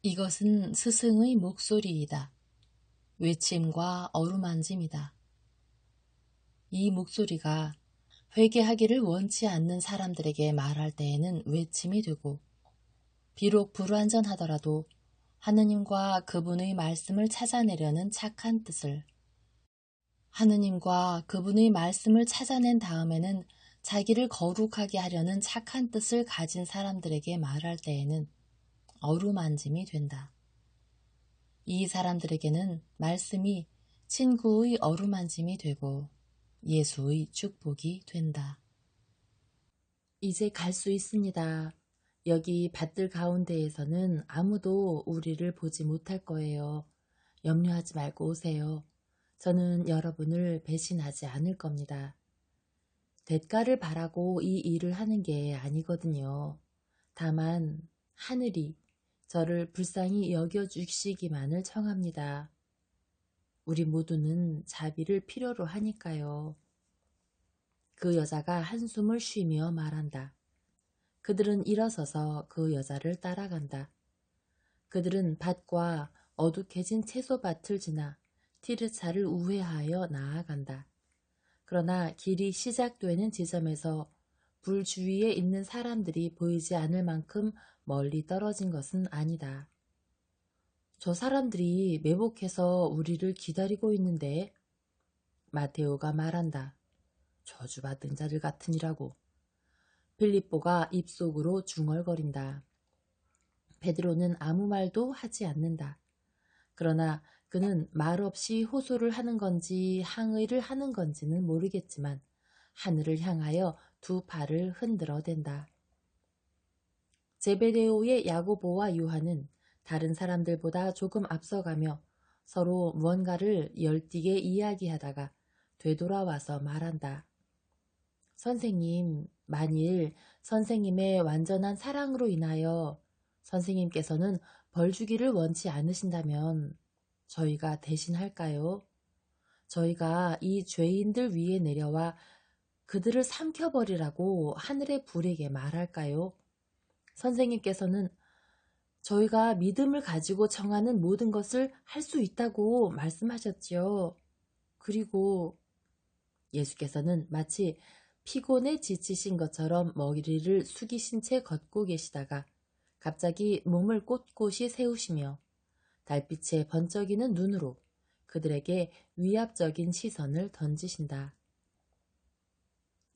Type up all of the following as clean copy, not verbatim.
이것은 스승의 목소리이다. 외침과 어루만짐이다. 이 목소리가 회개하기를 원치 않는 사람들에게 말할 때에는 외침이 되고, 비록 불완전하더라도 하느님과 그분의 말씀을 찾아내려는 착한 뜻을, 하느님과 그분의 말씀을 찾아낸 다음에는 자기를 거룩하게 하려는 착한 뜻을 가진 사람들에게 말할 때에는 어루만짐이 된다. 이 사람들에게는 말씀이 친구의 어루만짐이 되고 예수의 축복이 된다. 이제 갈 수 있습니다. 여기 밭들 가운데에서는 아무도 우리를 보지 못할 거예요. 염려하지 말고 오세요. 저는 여러분을 배신하지 않을 겁니다. 대가를 바라고 이 일을 하는 게 아니거든요. 다만 하늘이 저를 불쌍히 여겨주시기만을 청합니다. 우리 모두는 자비를 필요로 하니까요. 그 여자가 한숨을 쉬며 말한다. 그들은 일어서서 그 여자를 따라간다. 그들은 밭과 어둑해진 채소밭을 지나 티르차를 우회하여 나아간다. 그러나 길이 시작되는 지점에서 불 주위에 있는 사람들이 보이지 않을 만큼 멀리 떨어진 것은 아니다. 저 사람들이 매복해서 우리를 기다리고 있는데, 마테오가 말한다. 저주받은 자들 같으니라고. 빌립보가 입속으로 중얼거린다. 베드로는 아무 말도 하지 않는다. 그러나 그는 말없이 호소를 하는 건지 항의를 하는 건지는 모르겠지만 하늘을 향하여 두 팔을 흔들어댄다. 제베데오의 야고보와 요한은 다른 사람들보다 조금 앞서가며 서로 무언가를 열띠게 이야기하다가 되돌아와서 말한다. 선생님, 만일 선생님의 완전한 사랑으로 인하여 선생님께서는 벌 주기를 원치 않으신다면 저희가 대신할까요? 저희가 이 죄인들 위에 내려와 그들을 삼켜버리라고 하늘의 불에게 말할까요? 선생님께서는 저희가 믿음을 가지고 청하는 모든 것을 할 수 있다고 말씀하셨지요. 그리고 예수께서는 마치 피곤에 지치신 것처럼 머리를 숙이신 채 걷고 계시다가 갑자기 몸을 꼿꼿이 세우시며 달빛에 번쩍이는 눈으로 그들에게 위압적인 시선을 던지신다.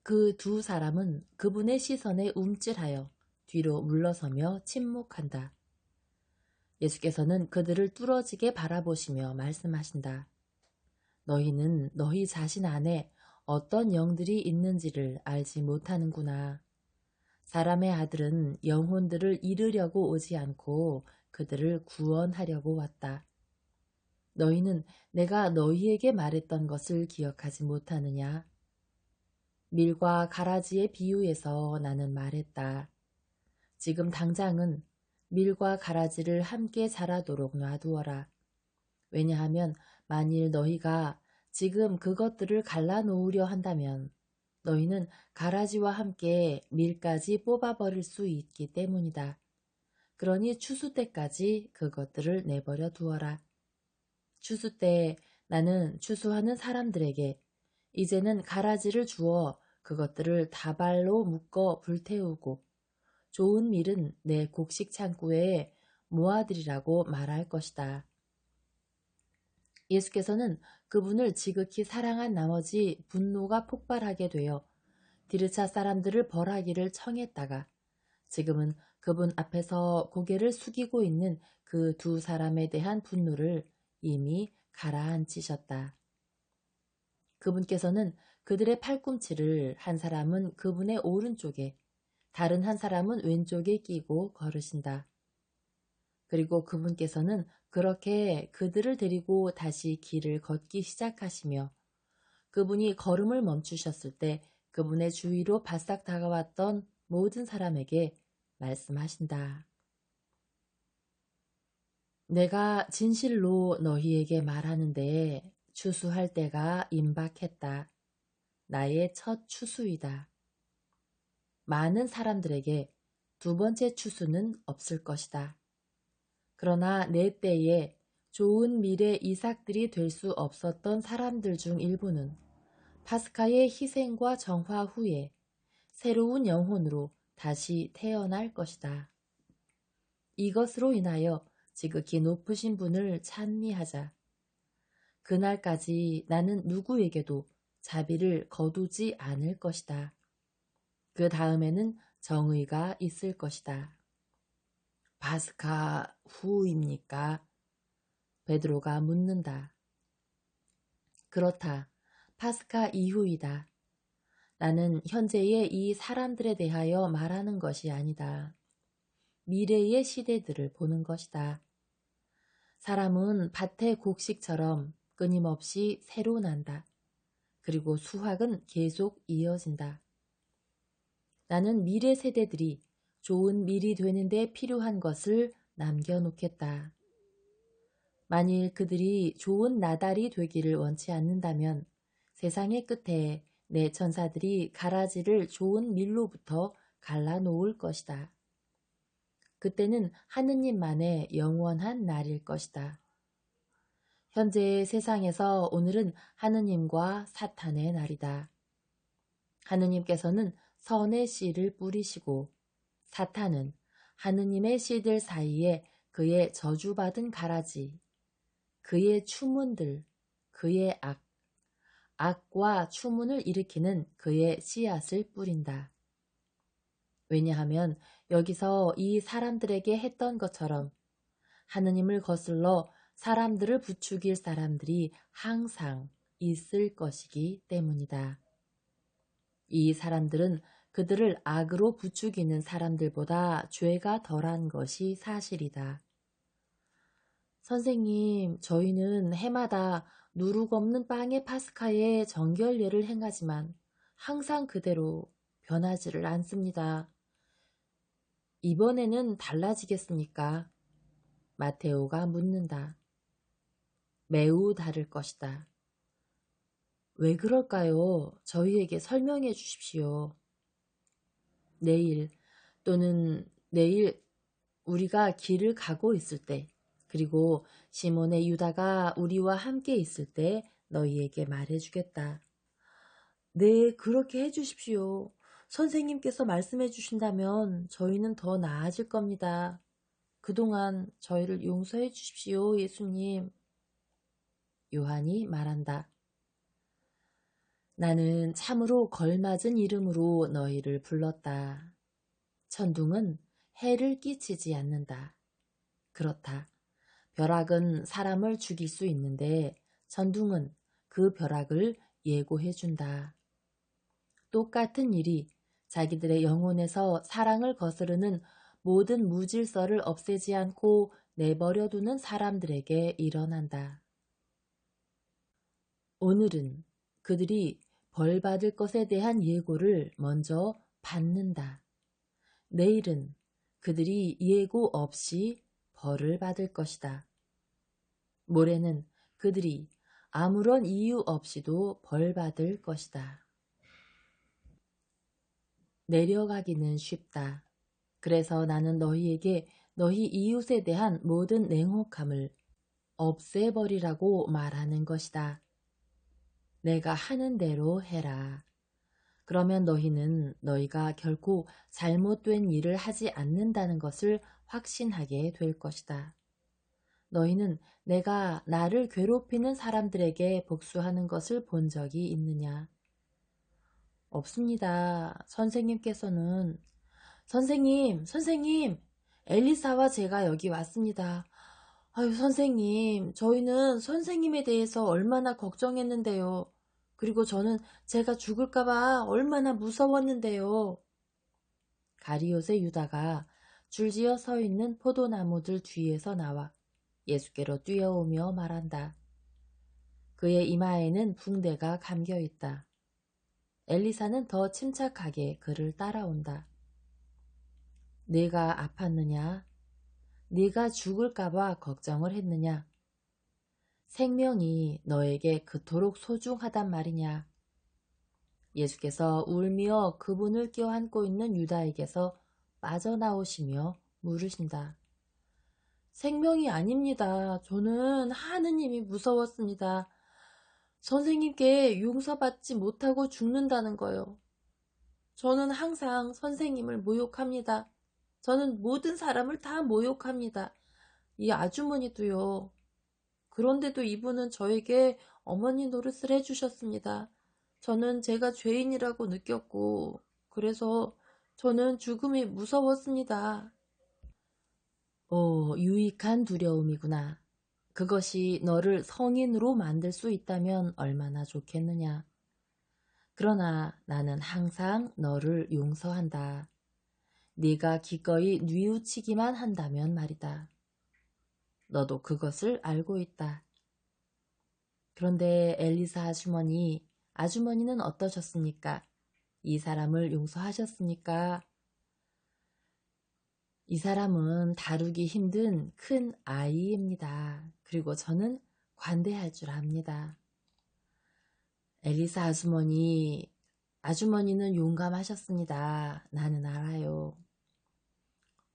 그 두 사람은 그분의 시선에 움찔하여 뒤로 물러서며 침묵한다. 예수께서는 그들을 뚫어지게 바라보시며 말씀하신다. 너희는 너희 자신 안에 어떤 영들이 있는지를 알지 못하는구나. 사람의 아들은 영혼들을 잃으려고 오지 않고 그들을 구원하려고 왔다. 너희는 내가 너희에게 말했던 것을 기억하지 못하느냐? 밀과 가라지의 비유에서 나는 말했다. 지금 당장은 밀과 가라지를 함께 자라도록 놔두어라. 왜냐하면 만일 너희가 지금 그것들을 갈라놓으려 한다면 너희는 가라지와 함께 밀까지 뽑아버릴 수 있기 때문이다. 그러니 추수 때까지 그것들을 내버려 두어라. 추수 때에 나는 추수하는 사람들에게 이제는 가라지를 주어 그것들을 다발로 묶어 불태우고 좋은 밀은 내 곡식 창고에 모아들이라고 말할 것이다. 예수께서는 그분을 지극히 사랑한 나머지 분노가 폭발하게 되어 디르차 사람들을 벌하기를 청했다가 지금은 그분 앞에서 고개를 숙이고 있는 그 두 사람에 대한 분노를 이미 가라앉히셨다. 그분께서는 그들의 팔꿈치를 한 사람은 그분의 오른쪽에 다른 한 사람은 왼쪽에 끼고 걸으신다. 그리고 그분께서는 그렇게 그들을 데리고 다시 길을 걷기 시작하시며 그분이 걸음을 멈추셨을 때 그분의 주위로 바싹 다가왔던 모든 사람에게 말씀하신다. 내가 진실로 너희에게 말하는데 추수할 때가 임박했다. 나의 첫 추수이다. 많은 사람들에게 두 번째 추수는 없을 것이다. 그러나 내 때에 좋은 미래 이삭들이 될 수 없었던 사람들 중 일부는 파스카의 희생과 정화 후에 새로운 영혼으로 다시 태어날 것이다. 이것으로 인하여 지극히 높으신 분을 찬미하자. 그날까지 나는 누구에게도 자비를 거두지 않을 것이다. 그 다음에는 정의가 있을 것이다. 파스카 후입니까? 베드로가 묻는다. 그렇다. 파스카 이후이다. 나는 현재의 이 사람들에 대하여 말하는 것이 아니다. 미래의 시대들을 보는 것이다. 사람은 밭의 곡식처럼 끊임없이 새로 난다. 그리고 수확은 계속 이어진다. 나는 미래 세대들이 좋은 밀이 되는데 필요한 것을 남겨놓겠다. 만일 그들이 좋은 나달이 되기를 원치 않는다면 세상의 끝에 내 천사들이 가라지를 좋은 밀로부터 갈라놓을 것이다. 그때는 하느님만의 영원한 날일 것이다. 현재의 세상에서 오늘은 하느님과 사탄의 날이다. 하느님께서는 선의 씨를 뿌리시고 사탄은 하느님의 씨들 사이에 그의 저주받은 가라지, 그의 추문들, 그의 악과 추문을 일으키는 그의 씨앗을 뿌린다. 왜냐하면 여기서 이 사람들에게 했던 것처럼 하느님을 거슬러 사람들을 부추길 사람들이 항상 있을 것이기 때문이다. 이 사람들은 그들을 악으로 부추기는 사람들보다 죄가 덜한 것이 사실이다. 선생님, 저희는 해마다 누룩 없는 빵의 파스카에 정결례를 행하지만 항상 그대로 변하지를 않습니다. 이번에는 달라지겠습니까? 마테오가 묻는다. 매우 다를 것이다. 왜 그럴까요? 저희에게 설명해 주십시오. 내일 또는 내일 우리가 길을 가고 있을 때, 그리고 시몬의 유다가 우리와 함께 있을 때 너희에게 말해주겠다. 네, 그렇게 해주십시오. 선생님께서 말씀해 주신다면 저희는 더 나아질 겁니다. 그동안 저희를 용서해 주십시오, 예수님. 요한이 말한다. 나는 참으로 걸맞은 이름으로 너희를 불렀다. 천둥은 해를 끼치지 않는다. 그렇다. 벼락은 사람을 죽일 수 있는데 천둥은 그 벼락을 예고해준다. 똑같은 일이 자기들의 영혼에서 사랑을 거스르는 모든 무질서를 없애지 않고 내버려두는 사람들에게 일어난다. 오늘은 그들이 벌 받을 것에 대한 예고를 먼저 받는다. 내일은 그들이 예고 없이 벌을 받을 것이다. 모레는 그들이 아무런 이유 없이도 벌 받을 것이다. 내려가기는 쉽다. 그래서 나는 너희에게 너희 이웃에 대한 모든 냉혹함을 없애버리라고 말하는 것이다. 내가 하는 대로 해라. 그러면 너희는 너희가 결코 잘못된 일을 하지 않는다는 것을 확신하게 될 것이다. 너희는 내가 나를 괴롭히는 사람들에게 복수하는 것을 본 적이 있느냐? 없습니다. 선생님께서는 선생님, 엘리사와 제가 여기 왔습니다. 아유, 선생님, 저희는 선생님에 대해서 얼마나 걱정했는데요. 그리고 저는 제가 죽을까봐 얼마나 무서웠는데요. 가리옷의 유다가 줄지어 서 있는 포도나무들 뒤에서 나와 예수께로 뛰어오며 말한다. 그의 이마에는 붕대가 감겨 있다. 엘리사는 더 침착하게 그를 따라온다. 네가 아팠느냐? 네가 죽을까봐 걱정을 했느냐? 생명이 너에게 그토록 소중하단 말이냐? 예수께서 울며 그분을 껴안고 있는 유다에게서 빠져나오시며 물으신다. 생명이 아닙니다. 저는 하느님이 무서웠습니다. 선생님께 용서받지 못하고 죽는다는 거요. 저는 항상 선생님을 모욕합니다. 저는 모든 사람을 다 모욕합니다. 이 아주머니도요. 그런데도 이분은 저에게 어머니 노릇을 해주셨습니다. 저는 제가 죄인이라고 느꼈고, 그래서 저는 죽음이 무서웠습니다. 유익한 두려움이구나. 그것이 너를 성인으로 만들 수 있다면 얼마나 좋겠느냐. 그러나 나는 항상 너를 용서한다. 네가 기꺼이 뉘우치기만 한다면 말이다. 너도 그것을 알고 있다. 그런데 엘리사 아주머니는 어떠셨습니까? 이 사람을 용서하셨습니까? 이 사람은 다루기 힘든 큰 아이입니다. 그리고 저는 관대할 줄 압니다. 엘리사 아주머니는 용감하셨습니다. 나는 알아요.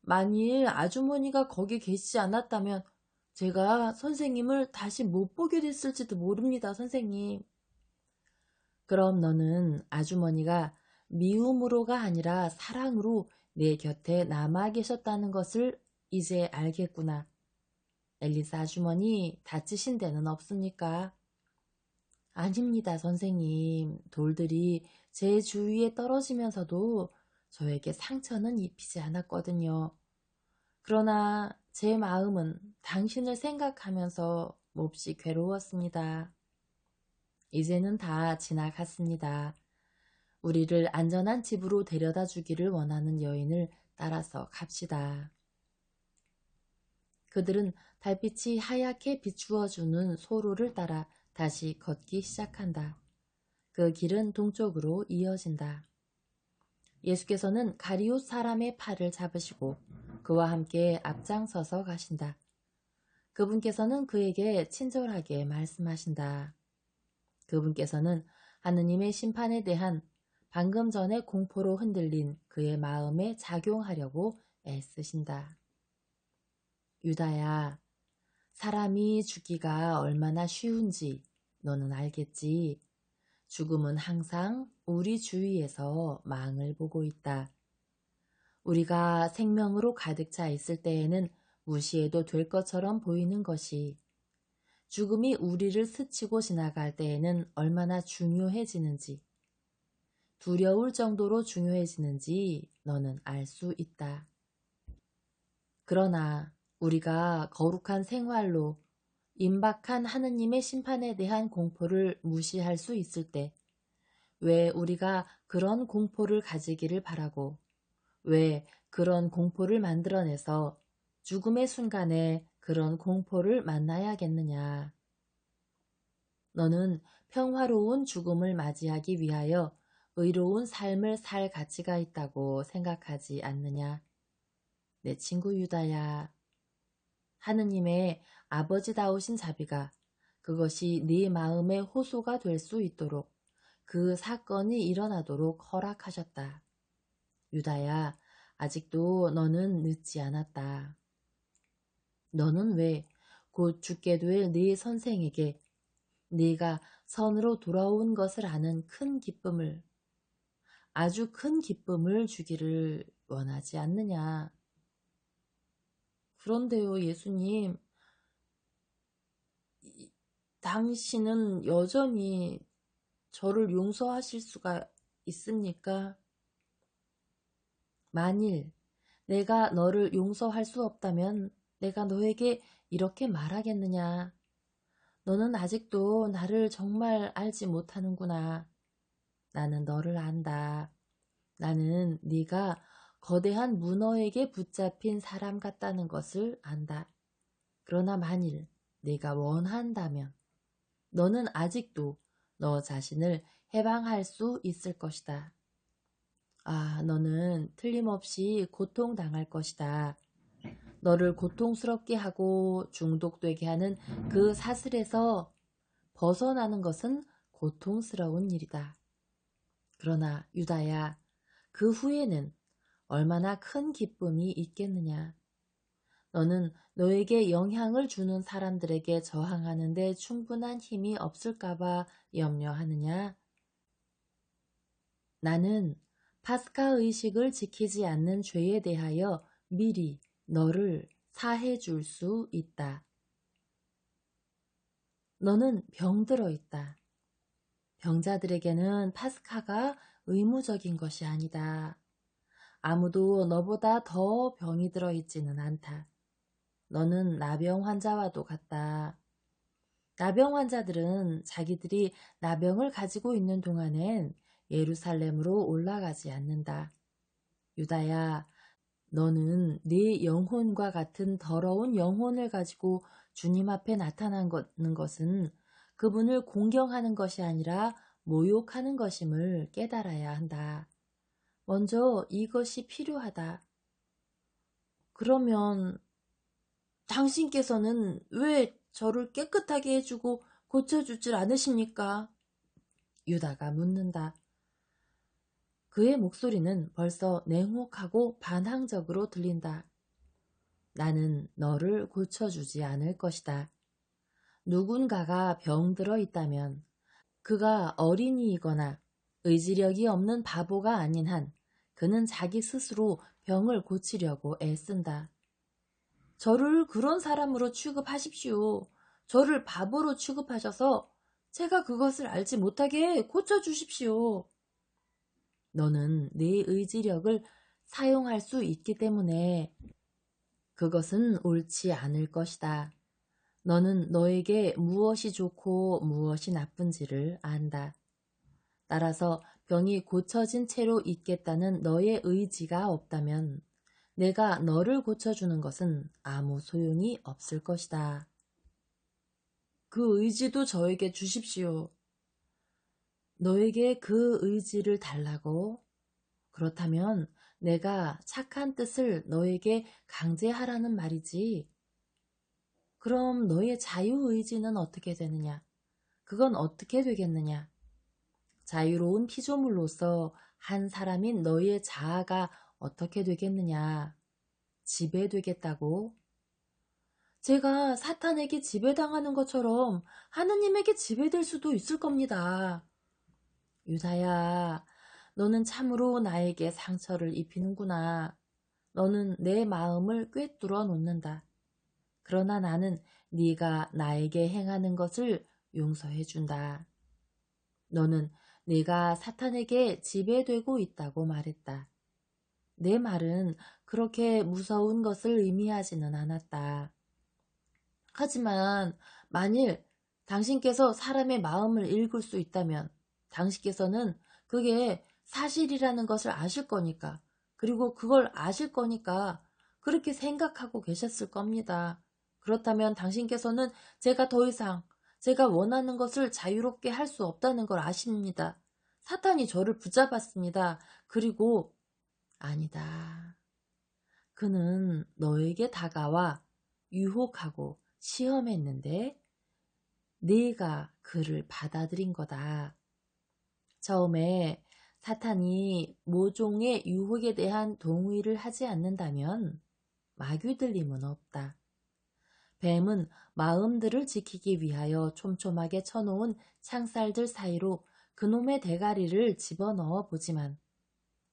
만일 아주머니가 거기 계시지 않았다면 제가 선생님을 다시 못 보게 됐을지도 모릅니다, 선생님. 그럼 너는 아주머니가 미움으로가 아니라 사랑으로 내 곁에 남아 계셨다는 것을 이제 알겠구나. 엘리사 아주머니 다치신 데는 없습니까? 아닙니다, 선생님. 돌들이 제 주위에 떨어지면서도 저에게 상처는 입히지 않았거든요. 그러나 제 마음은 당신을 생각하면서 몹시 괴로웠습니다. 이제는 다 지나갔습니다. 우리를 안전한 집으로 데려다 주기를 원하는 여인을 따라서 갑시다. 그들은 달빛이 하얗게 비추어주는 소로를 따라 다시 걷기 시작한다. 그 길은 동쪽으로 이어진다. 예수께서는 가리옷 사람의 팔을 잡으시고 그와 함께 앞장서서 가신다. 그분께서는 그에게 친절하게 말씀하신다. 그분께서는 하느님의 심판에 대한 방금 전에 공포로 흔들린 그의 마음에 작용하려고 애쓰신다. 유다야, 사람이 죽기가 얼마나 쉬운지 너는 알겠지? 죽음은 항상 우리 주위에서 망을 보고 있다. 우리가 생명으로 가득 차 있을 때에는 무시해도 될 것처럼 보이는 것이 죽음이 우리를 스치고 지나갈 때에는 얼마나 중요해지는지, 두려울 정도로 중요해지는지 너는 알 수 있다. 그러나 우리가 거룩한 생활로 임박한 하느님의 심판에 대한 공포를 무시할 수 있을 때, 왜 우리가 그런 공포를 가지기를 바라고, 왜 그런 공포를 만들어내서 죽음의 순간에 그런 공포를 만나야겠느냐. 너는 평화로운 죽음을 맞이하기 위하여 의로운 삶을 살 가치가 있다고 생각하지 않느냐. 내 친구 유다야, 하느님의 아버지다우신 자비가 그것이 네 마음의 호소가 될 수 있도록 그 사건이 일어나도록 허락하셨다. 유다야, 아직도 너는 늦지 않았다. 너는 왜 곧 죽게 될 네 선생에게 네가 선으로 돌아온 것을 아는 아주 큰 기쁨을 주기를 원하지 않느냐. 그런데요, 예수님, 당신은 여전히 저를 용서하실 수가 있습니까? 만일 내가 너를 용서할 수 없다면 내가 너에게 이렇게 말하겠느냐. 너는 아직도 나를 정말 알지 못하는구나. 나는 너를 안다. 나는 네가 거대한 문어에게 붙잡힌 사람 같다는 것을 안다. 그러나 만일 네가 원한다면 너는 아직도 너 자신을 해방할 수 있을 것이다. 아, 너는 틀림없이 고통당할 것이다. 너를 고통스럽게 하고 중독되게 하는 그 사슬에서 벗어나는 것은 고통스러운 일이다. 그러나 유다야, 그 후에는 얼마나 큰 기쁨이 있겠느냐. 너는 너에게 영향을 주는 사람들에게 저항하는데 충분한 힘이 없을까봐 염려하느냐? 나는 파스카 의식을 지키지 않는 죄에 대하여 미리 너를 사해 줄 수 있다. 너는 병들어 있다. 병자들에게는 파스카가 의무적인 것이 아니다. 아무도 너보다 더 병이 들어 있지는 않다. 너는 나병 환자와도 같다. 나병 환자들은 자기들이 나병을 가지고 있는 동안엔 예루살렘으로 올라가지 않는다. 유다야, 너는 네 영혼과 같은 더러운 영혼을 가지고 주님 앞에 나타나는 것은 그분을 공경하는 것이 아니라 모욕하는 것임을 깨달아야 한다. 먼저 이것이 필요하다. 그러면 당신께서는 왜 저를 깨끗하게 해주고 고쳐주질 않으십니까? 유다가 묻는다. 그의 목소리는 벌써 냉혹하고 반항적으로 들린다. 나는 너를 고쳐주지 않을 것이다. 누군가가 병들어 있다면 그가 어린이이거나 의지력이 없는 바보가 아닌 한 그는 자기 스스로 병을 고치려고 애쓴다. 저를 그런 사람으로 취급하십시오. 저를 바보로 취급하셔서 제가 그것을 알지 못하게 고쳐주십시오. 너는 네 의지력을 사용할 수 있기 때문에 그것은 옳지 않을 것이다. 너는 너에게 무엇이 좋고 무엇이 나쁜지를 안다. 따라서 병이 고쳐진 채로 있겠다는 너의 의지가 없다면 내가 너를 고쳐주는 것은 아무 소용이 없을 것이다. 그 의지도 저에게 주십시오. 너에게 그 의지를 달라고? 그렇다면 내가 착한 뜻을 너에게 강제하라는 말이지. 그럼 너의 자유의지는 어떻게 되느냐? 그건 어떻게 되겠느냐? 자유로운 피조물로서 한 사람인 너의 자아가 어떻게 되겠느냐? 지배되겠다고? 제가 사탄에게 지배당하는 것처럼 하느님에게 지배될 수도 있을 겁니다. 유다야, 너는 참으로 나에게 상처를 입히는구나. 너는 내 마음을 꿰뚫어 놓는다. 그러나 나는 네가 나에게 행하는 것을 용서해 준다. 너는 네가 사탄에게 지배되고 있다고 말했다. 내 말은 그렇게 무서운 것을 의미하지는 않았다. 하지만 만일 당신께서 사람의 마음을 읽을 수 있다면 당신께서는 그게 사실이라는 것을 아실 거니까, 그리고 그걸 아실 거니까 그렇게 생각하고 계셨을 겁니다. 그렇다면 당신께서는 제가 더 이상 제가 원하는 것을 자유롭게 할 수 없다는 걸 아십니다. 사탄이 저를 붙잡았습니다. 그리고 아니다. 그는 너에게 다가와 유혹하고 시험했는데 네가 그를 받아들인 거다. 처음에 사탄이 모종의 유혹에 대한 동의를 하지 않는다면 마귀 들림은 없다. 뱀은 마음들을 지키기 위하여 촘촘하게 쳐놓은 창살들 사이로 그놈의 대가리를 집어넣어 보지만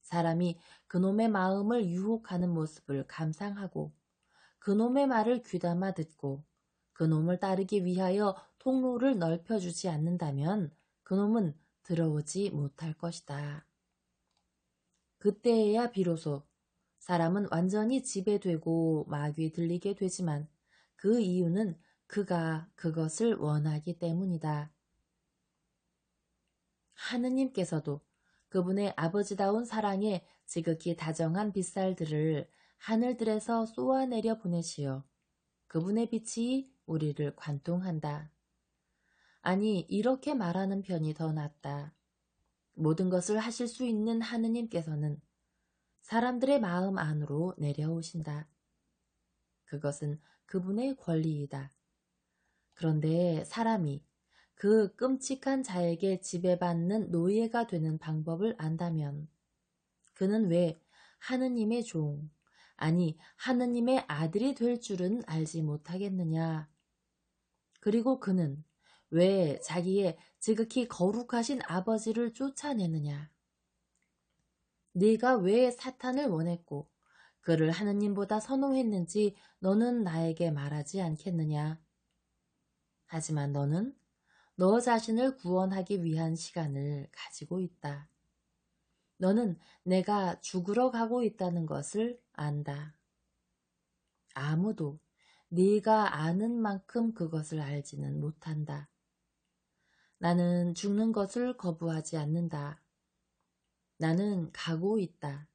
사람이 그놈의 마음을 유혹하는 모습을 감상하고 그놈의 말을 귀담아 듣고 그놈을 따르기 위하여 통로를 넓혀주지 않는다면 그놈은 들어오지 못할 것이다. 그때에야 비로소 사람은 완전히 지배되고 마귀 들리게 되지만 그 이유는 그가 그것을 원하기 때문이다. 하느님께서도 그분의 아버지다운 사랑에 지극히 다정한 빛살들을 하늘들에서 쏘아내려 보내시어 그분의 빛이 우리를 관통한다. 아니, 이렇게 말하는 편이 더 낫다. 모든 것을 하실 수 있는 하느님께서는 사람들의 마음 안으로 내려오신다. 그것은 그분의 권리이다. 그런데 사람이 그 끔찍한 자에게 지배받는 노예가 되는 방법을 안다면 그는 왜 하느님의 종, 아니 하느님의 아들이 될 줄은 알지 못하겠느냐? 그리고 그는 왜 자기의 지극히 거룩하신 아버지를 쫓아내느냐? 네가 왜 사탄을 원했고 그를 하느님보다 선호했는지 너는 나에게 말하지 않겠느냐? 하지만 너는 너 자신을 구원하기 위한 시간을 가지고 있다. 너는 내가 죽으러 가고 있다는 것을 안다. 아무도 네가 아는 만큼 그것을 알지는 못한다. 나는 죽는 것을 거부하지 않는다. 나는 가고 있다.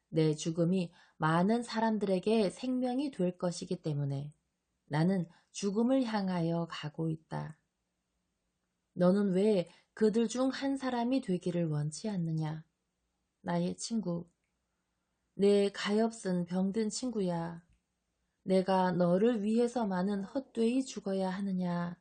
내 죽음이 많은 사람들에게 생명이 될 것이기 때문에 나는 죽음을 향하여 가고 있다. 너는 왜 그들 중 한 사람이 되기를 원치 않느냐? 나의 친구, 내 가엾은 병든 친구야. 내가 너를 위해서만은 헛되이 죽어야 하느냐?